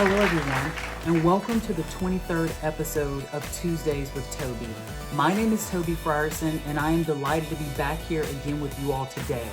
Hello everyone, and welcome to the 23rd episode of Tuesdays with Tobe. My name is Tobe Frierson, and I am delighted to be back here again with you all today.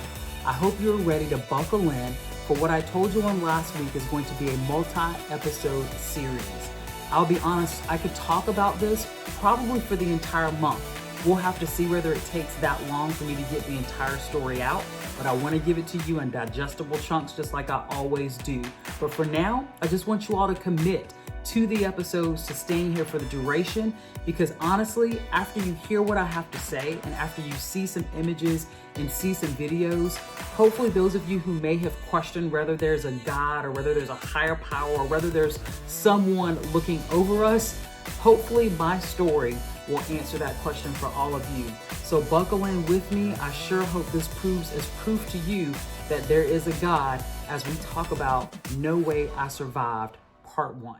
I hope you're ready to buckle in for what I told you on last week is going to be a multi-episode series. I'll be honest, I could talk about this probably for the entire month. We'll have to see whether it takes that long for me to get the entire story out, but I want to give it to you in digestible chunks just like I always do. But for now, I just want you all to commit to the episodes, to staying here for the duration, because honestly, after you hear what I have to say and after you see some images and see some videos, hopefully those of you who may have questioned whether there's a God or whether there's a higher power or whether there's someone looking over us, hopefully my story will answer that question for all of you. So buckle in with me. I sure hope this proves as proof to you that there is a God as we talk about No Way I Survived, Part 1.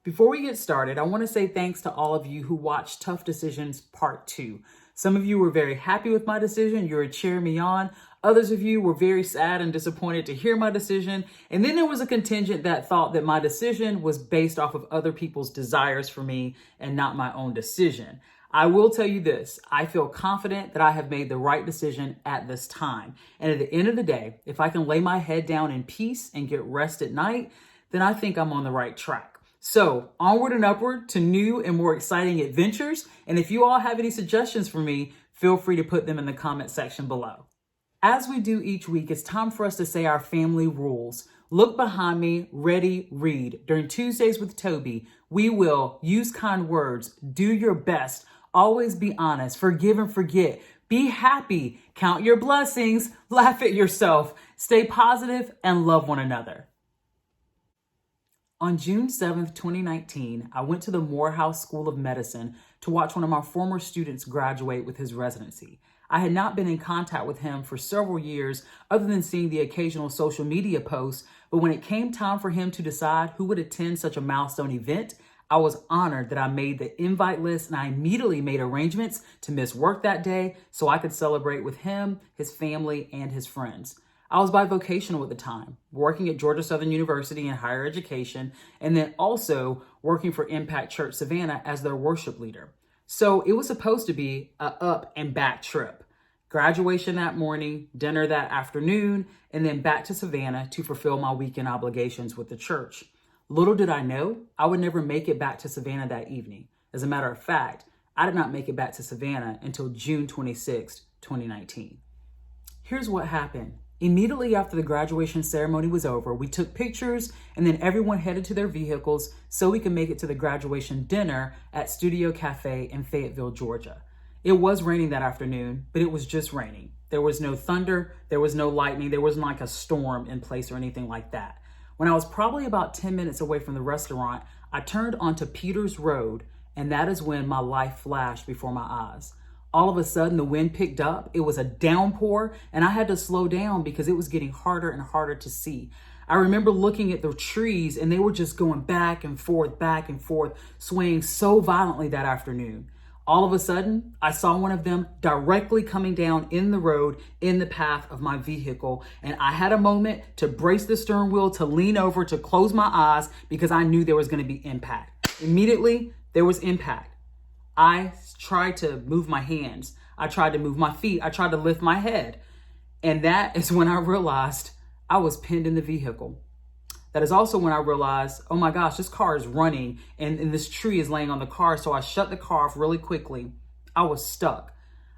Before we get started, I want to say thanks to all of you who watched Tough Decisions Part 2. Some of you were very happy with my decision. You were cheering me on. Others of you were very sad and disappointed to hear my decision. And then there was a contingent that thought that my decision was based off of other people's desires for me and not my own decision. I will tell you this, I feel confident that I have made the right decision at this time. And at the end of the day, if I can lay my head down in peace and get rest at night, then I think I'm on the right track. So onward and upward to new and more exciting adventures. And if you all have any suggestions for me, feel free to put them in the comment section below. As we do each week, it's time for us to say our family rules. Look behind me, ready, read. During Tuesdays with Tobe, we will use kind words, do your best, always be honest, forgive and forget, be happy, count your blessings, laugh at yourself, stay positive, and love one another. On June 7th, 2019, I went to the Morehouse School of Medicine to watch one of my former students graduate with his residency. I had not been in contact with him for several years other than seeing the occasional social media posts, but when it came time for him to decide who would attend such a milestone event, I was honored that I made the invite list and I immediately made arrangements to miss work that day so I could celebrate with him, his family, and his friends. I was bivocational at the time, working at Georgia Southern University in higher education, and then also working for Impact Church Savannah as their worship leader. So it was supposed to be a up and back trip. Graduation that morning, dinner that afternoon, and then back to Savannah to fulfill my weekend obligations with the church. Little did I know, I would never make it back to Savannah that evening. As a matter of fact, I did not make it back to Savannah until June 26, 2019. Here's what happened. Immediately after the graduation ceremony was over, we took pictures and then everyone headed to their vehicles so we could make it to the graduation dinner at Studio Cafe in Fayetteville, Georgia. It was raining that afternoon, but it was just raining. There was no thunder, there was no lightning, there wasn't like a storm in place or anything like that. When I was probably about 10 minutes away from the restaurant, I turned onto Peters Road, and that is when my life flashed before my eyes. All of a sudden, the wind picked up. It was a downpour, and I had to slow down because it was getting harder and harder to see. I remember looking at the trees, and they were just going back and forth, swaying so violently that afternoon. All of a sudden, I saw one of them directly coming down in the road in the path of my vehicle, and I had a moment to brace the steering wheel, to lean over, to close my eyes because I knew there was going to be impact. Immediately, there was impact. I tried to move my hands. I tried to move my feet. I tried to lift my head. And that is when I realized I was pinned in the vehicle. That is also when I realized, oh my gosh, this car is running and this tree is laying on the car. So I shut the car off really quickly. I was stuck.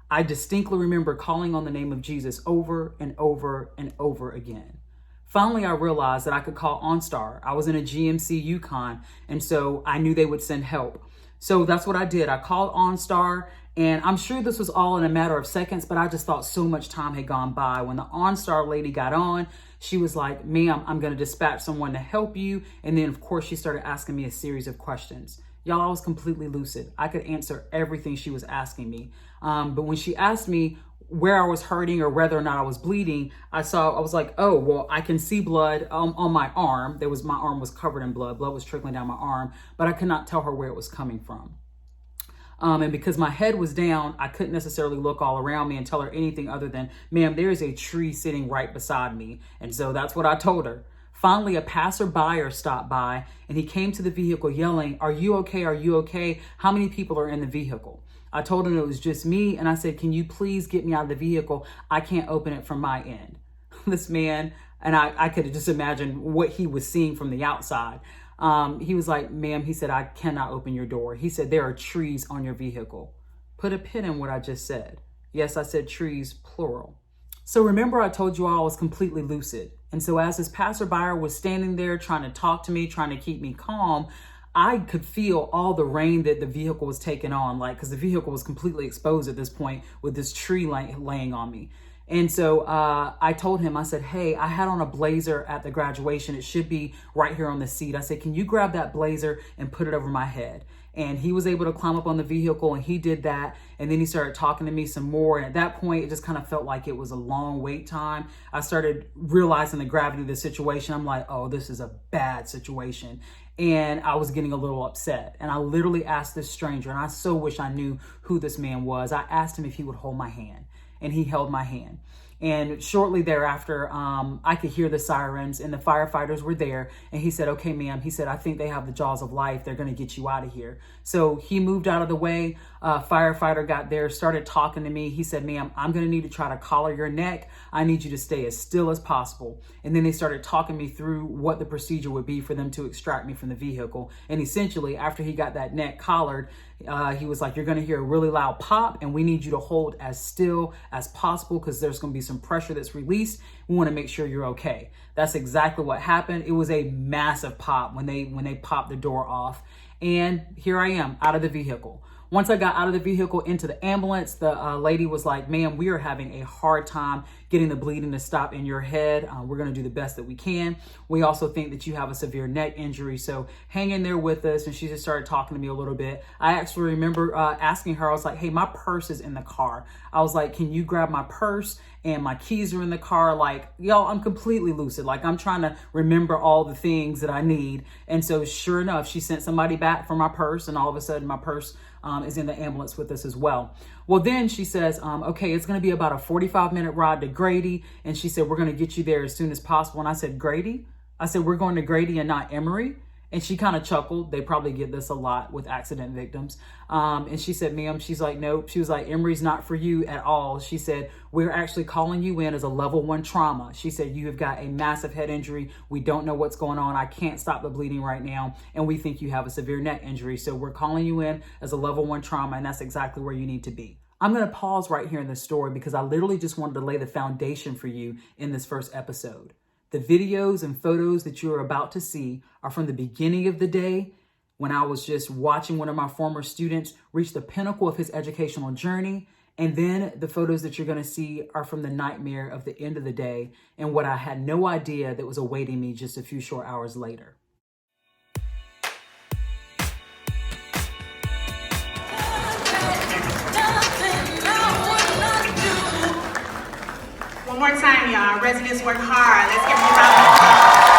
I distinctly remember calling on the name of Jesus over and over and over again. Finally, I realized that I could call OnStar. I was in a GMC Yukon, and so I knew they would send help. So that's what I did. I called OnStar, and I'm sure this was all in a matter of seconds, but I just thought so much time had gone by. When the OnStar lady got on, she was like, ma'am, I'm going to dispatch someone to help you. And then, of course, she started asking me a series of questions. Y'all, I was completely lucid. I could answer everything she was asking me. But when she asked me where I was hurting or whether or not I was bleeding, I was like, oh, well, I can see blood on my arm. My arm was covered in blood. Blood was trickling down my arm, but I could not tell her where it was coming from. And because my head was down, I couldn't necessarily look all around me and tell her anything other than, ma'am, there is a tree sitting right beside me. And so that's what I told her. Finally, a passerby stopped by and he came to the vehicle yelling, "Are you okay? Are you okay? How many people are in the vehicle?" I told him it was just me, and I said, "Can you please get me out of the vehicle? I can't open it from my end." This man, and I could just imagine what he was seeing from the outside. He was like, "Ma'am," he said, "I cannot open your door." He said, "There are trees on your vehicle." Put a pin in what I just said. Yes, I said trees, plural. So remember I told you all I was completely lucid. And so as this passerby was standing there trying to talk to me, trying to keep me calm, I could feel all the rain that the vehicle was taking on, like, because the vehicle was completely exposed at this point with this tree laying on me. And so I told him, I said, "Hey, I had on a blazer at the graduation. It should be right here on the seat." I said, "Can you grab that blazer and put it over my head?" And he was able to climb up on the vehicle and he did that. And then he started talking to me some more. And at that point, it just kind of felt like it was a long wait time. I started realizing the gravity of the situation. I'm like, oh, this is a bad situation. And I was getting a little upset. And I literally asked this stranger, and I so wish I knew who this man was. I asked him if he would hold my hand, and he held my hand. And shortly thereafter, I could hear the sirens and the firefighters were there. And he said, "Okay, ma'am," he said, "I think they have the jaws of life. They're going to get you out of here." So he moved out of the way. Firefighter got there, started talking to me. He said, "Ma'am, I'm going to need to try to collar your neck. I need you to stay as still as possible." And then they started talking me through what the procedure would be for them to extract me from the vehicle. And essentially, after he got that neck collared, he was like, "You're going to hear a really loud pop, and we need you to hold as still as possible because there's going to be some pressure that's released. We want to make sure you're okay." That's exactly what happened. It was a massive pop when they popped the door off. And here I am out of the vehicle. Once I got out of the vehicle into the ambulance, the lady was like, "Ma'am, we are having a hard time getting the bleeding to stop in your head. We're going to do the best that we can. We also think that you have a severe neck injury, so hang in there with us." And she just started talking to me a little bit. I actually remember asking her, I was like, "Hey, my purse is in the car." I was like, "Can you grab my purse? And my keys are in the car." Like, y'all, I'm completely lucid. Like, I'm trying to remember all the things that I need. And so sure enough, she sent somebody back for my purse, and all of a sudden my purse is in the ambulance with us as well. Well, then she says, "Okay, it's going to be about a 45-minute ride to Grady." And she said, "We're going to get you there as soon as possible." And I said, "Grady?" I said, "We're going to Grady and not Emory?" And she kind of chuckled. They probably get this a lot with accident victims. And she said, "Ma'am," she's like, "Nope." She was like, "Emory's not for you at all." She said, "We're actually calling you in as a level 1 trauma." She said, "You have got a massive head injury. We don't know what's going on. I can't stop the bleeding right now. And we think you have a severe neck injury. So we're calling you in as a level 1 trauma. And that's exactly where you need to be." I'm going to pause right here in this story because I literally just wanted to lay the foundation for you in this first episode. The videos and photos that you are about to see are from the beginning of the day when I was just watching one of my former students reach the pinnacle of his educational journey. And then the photos that you're going to see are from the nightmare of the end of the day and what I had no idea that was awaiting me just a few short hours later. One more time, y'all. Residents work hard. Let's give them a round of applause.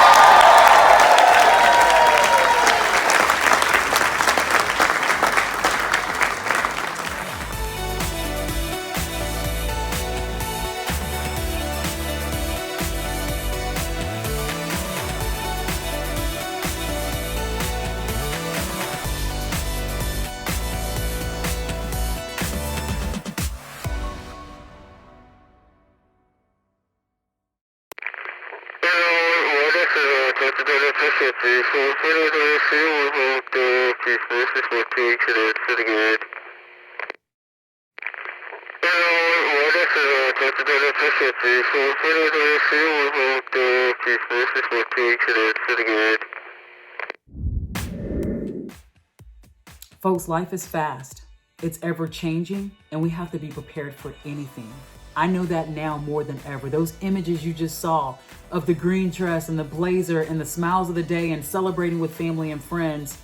Folks, life is fast. It's ever changing, and we have to be prepared for anything. I know that now more than ever. Those images you just saw of the green dress and the blazer and the smiles of the day and celebrating with family and friends,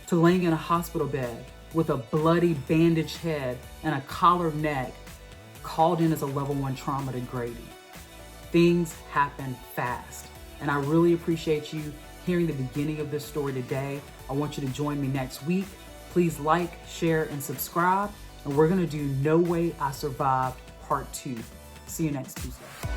to laying in a hospital bed with a bloody bandaged head and a collared neck, called in as a level 1 trauma to Grady. Things happen fast. And I really appreciate you hearing the beginning of this story today. I want you to join me next week. Please like, share, and subscribe. And we're going to do No Way I Survived Part 2. See you next Tuesday.